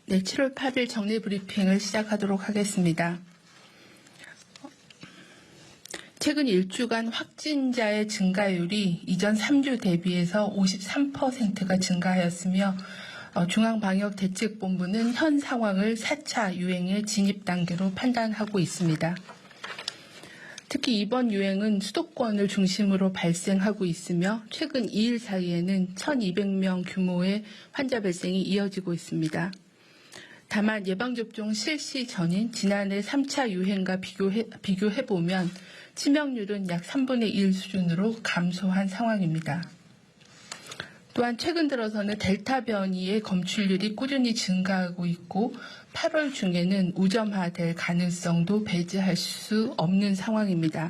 네, 7월 8일 정례 브리핑을 시작하도록 하겠습니다. 최근 일주간 확진자의 증가율이 이전 3주 대비해서 53%가 증가하였으며 중앙방역대책본부는 현 상황을 4차 유행의 진입 단계로 판단하고 있습니다. 특히 이번 유행은 수도권을 중심으로 발생하고 있으며 최근 2일 사이에는 1,200명 규모의 환자 발생이 이어지고 있습니다. 다만 예방접종 실시 전인 지난해 3차 유행과 비교해보면 치명률은 약 3분의 1 수준으로 감소한 상황입니다. 또한 최근 들어서는 델타 변이의 검출률이 꾸준히 증가하고 있고 8월 중에는 우점화될 가능성도 배제할 수 없는 상황입니다.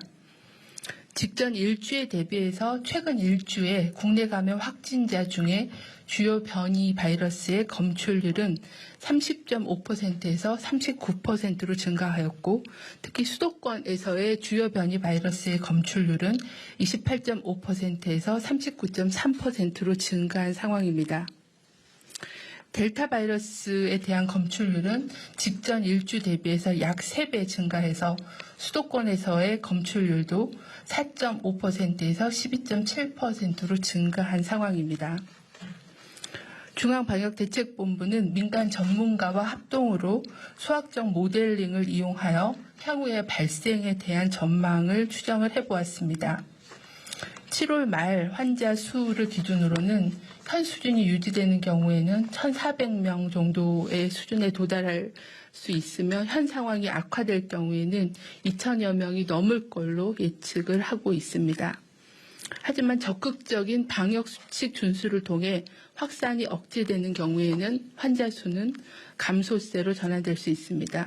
직전 일주에 대비해서 최근 일주에 국내 감염 확진자 중에 주요 변이 바이러스의 검출률은 30.5%에서 39%로 증가하였고 특히 수도권에서의 주요 변이 바이러스의 검출률은 28.5%에서 39.3%로 증가한 상황입니다. 델타 바이러스에 대한 검출률은 직전 일주 대비해서 약 3배 증가해서 수도권에서의 검출률도 4.5%에서 12.7%로 증가한 상황입니다. 중앙방역대책본부는 민간 전문가와 합동으로 수학적 모델링을 이용하여 향후의 발생에 대한 전망을 추정을 해보았습니다. 7월 말 환자 수를 기준으로는 현 수준이 유지되는 경우에는 1,400명 정도의 수준에 도달할 수 있으며 현 상황이 악화될 경우에는 2,000여 명이 넘을 걸로 예측을 하고 있습니다. 하지만 적극적인 방역수칙 준수를 통해 확산이 억제되는 경우에는 환자 수는 감소세로 전환될 수 있습니다.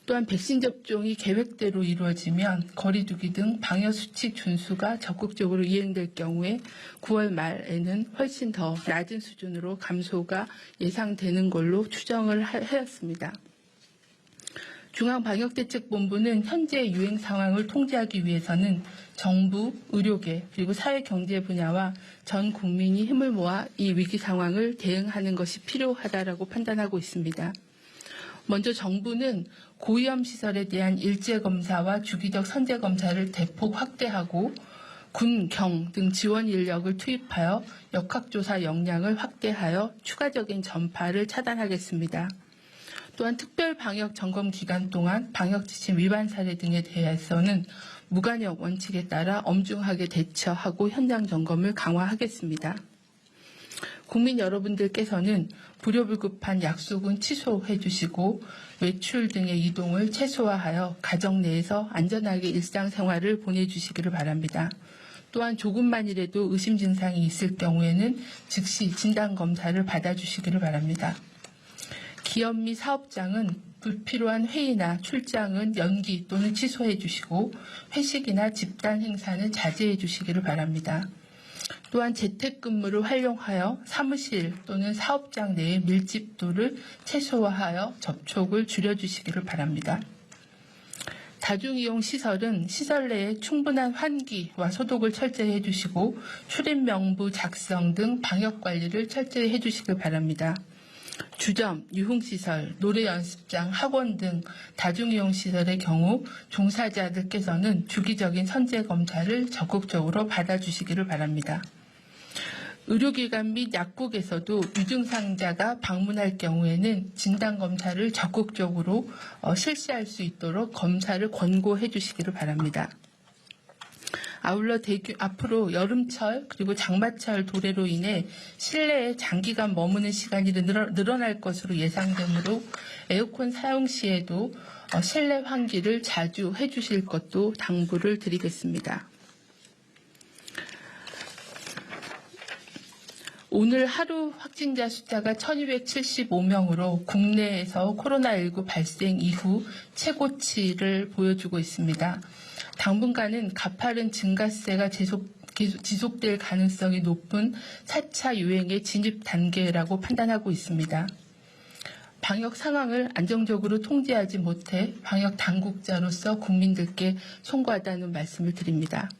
또한 백신 접종이 계획대로 이루어지면 거리 두기 등 방역수칙 준수가 적극적으로 이행될 경우에 9월 말에는 훨씬 더 낮은 수준으로 감소가 예상되는 걸로 추정을 하였습니다. 중앙방역대책본부는 현재 유행 상황을 통제하기 위해서는 정부, 의료계, 그리고 사회경제 분야와 전 국민이 힘을 모아 이 위기 상황을 대응하는 것이 필요하다고 판단하고 있습니다. 먼저 정부는 고위험 시설에 대한 일제검사와 주기적 선제검사를 대폭 확대하고 군, 경 등 지원 인력을 투입하여 역학조사 역량을 확대하여 추가적인 전파를 차단하겠습니다. 또한 특별 방역 점검 기간 동안 방역 지침 위반 사례 등에 대해서는 무관역 원칙에 따라 엄중하게 대처하고 현장 점검을 강화하겠습니다. 국민 여러분들께서는 불효불급한 약속은 취소해 주시고 외출 등의 이동을 최소화하여 가정 내에서 안전하게 일상생활을 보내주시기를 바랍니다. 또한 조금만이라도 의심 증상이 있을 경우에는 즉시 진단검사를 받아주시기를 바랍니다. 기업 및 사업장은 불필요한 회의나 출장은 연기 또는 취소해 주시고 회식이나 집단 행사는 자제해 주시기를 바랍니다. 또한 재택근무를 활용하여 사무실 또는 사업장 내의 밀집도를 최소화하여 접촉을 줄여주시기를 바랍니다. 다중이용 시설은 시설 내에 충분한 환기와 소독을 철저히 해주시고 출입 명부 작성 등 방역관리를 철저히 해주시길 바랍니다. 주점, 유흥시설, 노래연습장, 학원 등 다중이용시설의 경우 종사자들께서는 주기적인 선제검사를 적극적으로 받아주시기를 바랍니다. 의료기관 및 약국에서도 유증상자가 방문할 경우에는 진단검사를 적극적으로 실시할 수 있도록 검사를 권고해 주시기를 바랍니다. 아울러 앞으로 여름철 그리고 장마철 도래로 인해 실내에 장기간 머무는 시간이 늘어날 것으로 예상되므로 에어컨 사용 시에도 실내 환기를 자주 해주실 것도 당부를 드리겠습니다. 오늘 하루 확진자 숫자가 1275명으로 국내에서 코로나19 발생 이후 최고치를 보여주고 있습니다. 당분간은 가파른 증가세가 지속될 가능성이 높은 4차 유행의 진입 단계라고 판단하고 있습니다. 방역 상황을 안정적으로 통제하지 못해 방역 당국자로서 국민들께 송구하다는 말씀을 드립니다.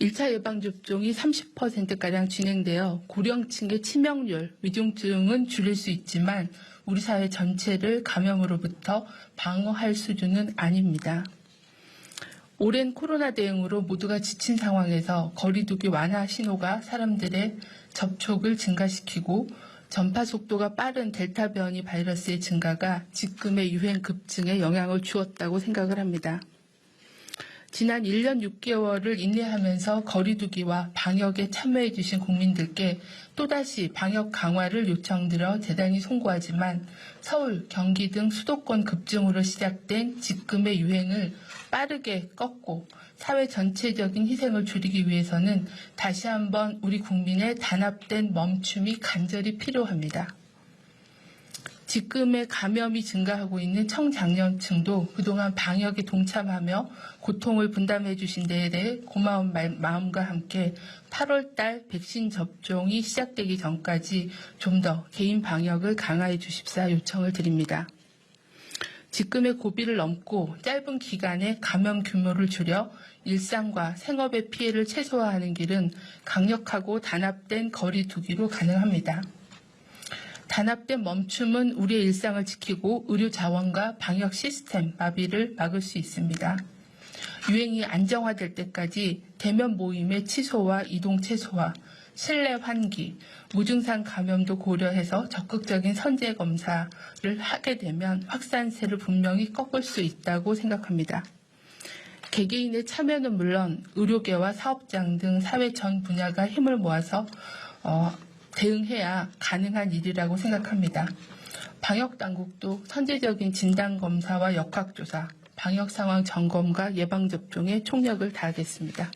1차 예방접종이 30%가량 진행되어 고령층의 치명률, 위중증은 줄일 수 있지만 우리 사회 전체를 감염으로부터 방어할 수준은 아닙니다. 오랜 코로나 대응으로 모두가 지친 상황에서 거리두기 완화 신호가 사람들의 접촉을 증가시키고 전파 속도가 빠른 델타 변이 바이러스의 증가가 지금의 유행 급증에 영향을 주었다고 생각을 합니다. 지난 1년 6개월을 인내하면서 거리두기와 방역에 참여해 주신 국민들께 또다시 방역 강화를 요청드려 대단히 송구하지만 서울, 경기 등 수도권 급증으로 시작된 지금의 유행을 빠르게 꺾고 사회 전체적인 희생을 줄이기 위해서는 다시 한번 우리 국민의 단합된 멈춤이 간절히 필요합니다. 지금의 감염이 증가하고 있는 청장년층도 그동안 방역에 동참하며 고통을 분담해 주신 데에 대해 고마운 마음과 함께 8월 달 백신 접종이 시작되기 전까지 좀 더 개인 방역을 강화해 주십사 요청을 드립니다. 지금의 고비를 넘고 짧은 기간에 감염 규모를 줄여 일상과 생업의 피해를 최소화하는 길은 강력하고 단합된 거리 두기로 가능합니다. 단합된 멈춤은 우리의 일상을 지키고 의료 자원과 방역 시스템 마비를 막을 수 있습니다. 유행이 안정화될 때까지 대면 모임의 취소와 이동 최소화, 실내 환기, 무증상 감염도 고려해서 적극적인 선제 검사를 하게 되면 확산세를 분명히 꺾을 수 있다고 생각합니다. 개개인의 참여는 물론 의료계와 사업장 등 사회 전 분야가 힘을 모아서 대응해야 가능한 일이라고 생각합니다. 방역당국도 선제적인 진단검사와 역학조사, 방역 상황 점검과 예방접종에 총력을 다하겠습니다.